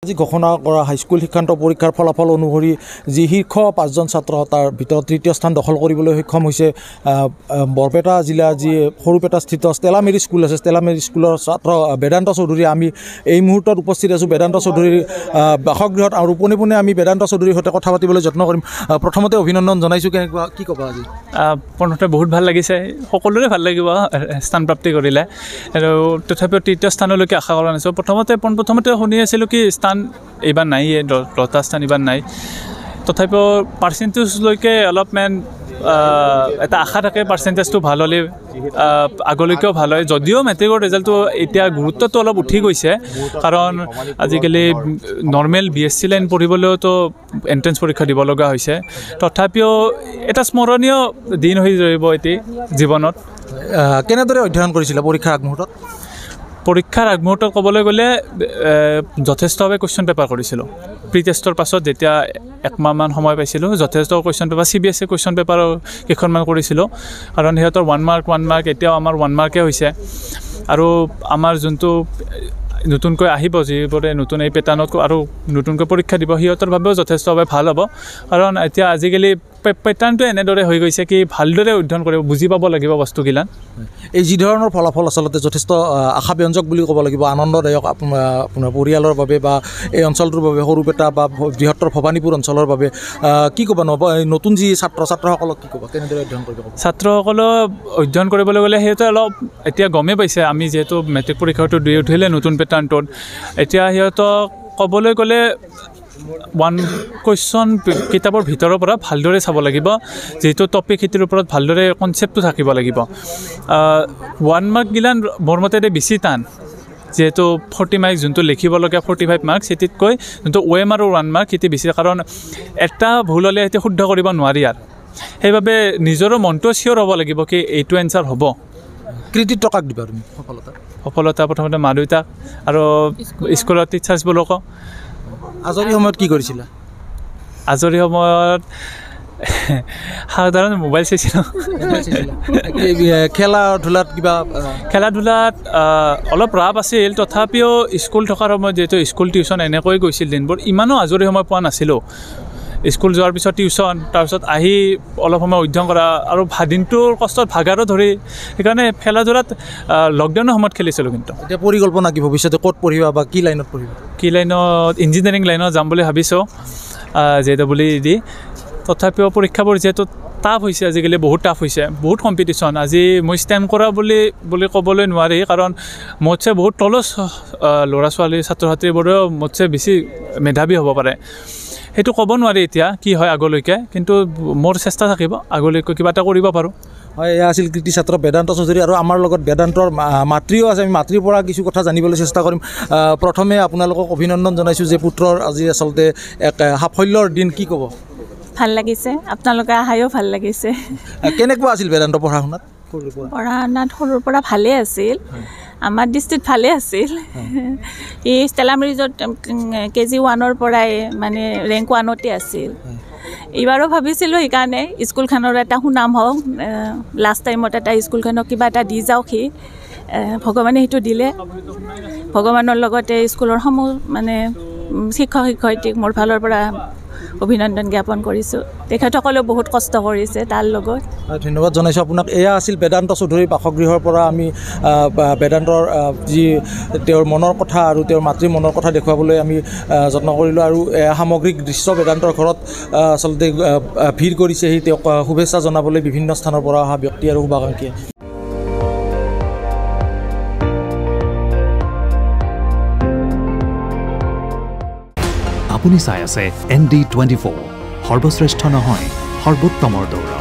আজি ঘোষণা কৰা হাইস্কুল শিক্ষান্ত পৰীক্ষাৰ ফলাফল অনুসৰি যি শীৰ্ষ 5জন ছাত্ৰ তাৰ ভিতৰত তৃতীয় স্থান দখল কৰিবলৈ সক্ষম হৈছে বৰপেটা জিলা যি সৰুপেটা স্থিত ষ্টেলা মেৰি স্কুল আছে ষ্টেলা মেৰি স্কুলৰ ছাত্ৰ বেদান্ত চৌধুৰী আমি এই মুহূৰ্তত উপস্থিত আছোঁ বেদান্ত চৌধুৰীৰ বাসগৃহত আৰু পোনে পোনে আমি বেদান্ত চৌধুৰীৰ সৈতে কথা পাতিবলৈ যত্ন কৰিম প্ৰথমতে অভিনন্দন জনাইছোঁ কেনেকুৱা কি ক'বা আজি প্ৰথমতে বহুত ভাল লাগিছে সকলোৰে ভাল লাগিব স্থান প্ৰাপ্তি কৰিলে আৰু তথাপিও তৃতীয় স্থানলৈকে আশা কৰা নাছিলোঁ প্ৰথমতে শুনি আছিলোঁ কি স্থান এইবাৰ নাই 10টা স্থান এইবাৰ নাই তথাপিও পাৰ্চেণ্টেজলৈকে অলপমান এটা আশা থাকে পাৰ্চেণ্টেজটো ভাল হ'লে আগলৈকেও ভাল হয় যদিও মেট্ৰিকৰ ৰিজাল্টটো এতিয়া গুৰুত্বটো অলপ উঠি গৈছে কাৰণ আজিকালি নৰ্মেল BSc লাইন পঢ়িবলৈতো এণ্ট্ৰেঞ্চ পৰীক্ষা দিব লগা হৈছে তথাপিও এটা স্মৰণীয় দিন হৈ ৰহিব এতিয়া জীৱনত কেনেদৰে অধ্যয়ন কৰিছিলে পৰীক্ষাৰ আগমুহূৰ্তত পৰীক্ষাৰ আগমুহূৰ্তত ক'বলৈ গ'লে যথেষ্টভাৱে কুৱেশ্যন পেপাৰ কৰিছিলোঁ প্ৰি টেষ্টৰ পাছত যেতিয়া একমাহমান সময় পাইছিলোঁ যথেষ্ট question paper CBSE question paper কেইখনমান কৰিছিলোঁ কাৰণ সিহঁতৰ 1 মাৰ্ক এতিয়াও আমাৰ 1 মাৰ্কে হৈছে আৰু আমাৰ যোনটো নতুনকৈ আহিব যিবোৰে নতুন এই পেটাৰ্ণত আৰু নতুনকৈ পৰীক্ষা দিব সিহঁতৰ বাবেও যথেষ্টভাৱে ভাল হ'ব কাৰণ এতিয়া আজিকালি পেটাৰ্ণটো এনেদৰে হৈ গৈছে কি ভালদৰে অধ্যয়ন কৰিব বুজি পাব লাগিব বস্তুগিলান এই যি ধৰণৰ ফলাফল আচলতে যথেষ্ট আশাব্যঞ্জক বুলি ক'ব লাগিব আনন্দদায়ক আপোনাৰ পৰিয়ালৰ বাবে বা এই অঞ্চলটোৰ বাবে সৰুপেটা বা বৃহত্তৰ ভৱানীপুৰ অঞ্চলৰ বাবে কি ক'ব নতুন যি ছাত্ৰসকলক কি ক'ব কেনেদৰে অধ্যয়ন কৰিব ছাত্ৰসকলক অধ্যয়ন কৰিবলৈ গ'লে সিহঁতে অলপ এতিয়া গমেই পাইছে আমি যিহেতু মেট্ৰিক পৰীক্ষাটো দি উঠিলে নতুন পেটাৰ্ণটোত এতিয়া সিহঁতক ক'বলৈ গ'লে 1 কুৱেশ্যন কিতাপৰ ভিতৰৰ পৰা ভালদৰে চাব লাগিব যেহেতু টপিক সিটোৰ ওপৰত ভালদৰে কনচেপ্টটো থাকিব লাগিব 1 মাৰ্ক গিলান মোৰ মতে বেছি টান যেহেতু 40 মাৰ্ক যোনটো লিখিবলগীয়া 45 মাৰ্ক সেটিতকৈ যোনটো OMR 1 মাৰ্ক সেটি বেছি কাৰণ এটা ভুল হ'লে সেইটো শুদ্ধ কৰিব নোৱাৰি আৰু সেইবাবে নিজৰো মনটো চিয়ৰ হ'ব লাগিব কি এইটো এনচাৰ হ'ব কৃতিত্ব কাক দিবা তুমি সফলতা প্ৰথমতে মা দেউতাক আৰু স্কুলৰ টিচাৰ্ছবোৰকো আজৰি সময়ত কি কৰিছিলা আজৰি সময়ত সাধাৰণ মোবাইল চাইছিলোঁ খেলা ধূলাত অলপ ৰাপ আছিল তথাপিও স্কুল থকাৰ সময়ত যিহেতু স্কুল টিউশ্যন এনেকৈ গৈছিল দিনবোৰ ইমানো আজৰি সময় পোৱা নাছিলোঁ স্কুল যোৱাৰ পিছত টিউশ্যন তাৰপিছত আহি অলপ সময় অধ্যয়ন কৰা আৰু দিনটোৰ কষ্টত ভাগাৰো ধৰি সেইকাৰণে খেলা ধূলাত লকডাউনৰ সময়ত খেলিছিলোঁ কিন্তু এতিয়া পৰিকল্পনা কি ভৱিষ্যতে ক'ত পঢ়িবা বা কি লাইনত ইঞ্জিনিয়াৰিং লাইনত যাম বুলি ভাবিছোঁ JEE তথাপিও পৰীক্ষাবোৰ যিহেতু টাফ হৈছে আজিকালি বহুত টাফ হৈছে বহুত কম্পিটিশ্যন আজি মই ষ্টেণ্ড কৰা বুলি ক'বলৈ নোৱাৰি কাৰণ মোতছে বহুত তলৰ ল'ৰা ছোৱালী ছাত্ৰ ছাত্ৰীবোৰেও মোতছে বেছি মেধাৱী হ'ব পাৰে সেইটো ক'ব নোৱাৰি এতিয়া কি হয় আগলৈকে কিন্তু মোৰ চেষ্টা থাকিব আগলৈকে কিবা এটা কৰিব পাৰোঁ হয় এয়া আছিল কৃতি ছাত্ৰ বেদান্ত চৌধুৰী আৰু আমাৰ লগত বেদান্তৰ মাতৃও আছে আমি মাতৃৰ পৰা কিছু কথা জানিবলৈ চেষ্টা কৰিম প্ৰথমে আপোনালোকক অভিনন্দন জনাইছোঁ যে পুত্ৰৰ আজি আচলতে এক সাফল্যৰ দিন কি ক'ব ভাল লাগিছে আপোনালোকে আহায়ো ভাল লাগিছে কেনেকুৱা আছিল বেদান্ত পঢ়া শুনাত সৰুৰ পৰা ভালেই আছিল আমাৰ দৃষ্টিত ভালেই আছিল এই ষ্টেলা মেৰিজত KG 1ৰ পৰাই মানে ৰেংক 1তে আছিল এইবাৰো ভাবিছিলোঁ সেইকাৰণে স্কুলখনৰ এটা সুনাম হওক লাষ্ট টাইমত এটা স্কুলখনক কিবা এটা দি যাওক সি ভগৱানে সেইটো দিলে ভগৱানৰ লগতে স্কুলৰ সমূহ মানে শিক্ষক শিক্ষয়িত্ৰীক মোৰ ফালৰ পৰা অভিনন্দন জ্ঞাপন কৰিছোঁ তেখেতসকলেও বহুত কষ্ট কৰিছে তাৰ লগত ধন্যবাদ জনাইছোঁ আপোনাক এয়া আছিল বেদান্ত চৌধুৰীৰ বাসগৃহৰ পৰা আমি বেদান্তৰ যি তেওঁৰ মনৰ কথা আৰু তেওঁৰ মাতৃৰ মনৰ কথা দেখুৱাবলৈ আমি যত্ন কৰিলোঁ আৰু সামগ্ৰিক দৃশ্য বেদান্তৰ ঘৰত আচলতে ভিৰ কৰিছেহি তেওঁক শুভেচ্ছা জনাবলৈ বিভিন্ন স্থানৰ পৰা অহা ব্যক্তি আৰু শুভাকাংক্ষীয়ে আপুনি চাই আছে ND24 সৰ্বশ্ৰেষ্ঠ নহয় সৰ্বোত্তমৰ দৌৰা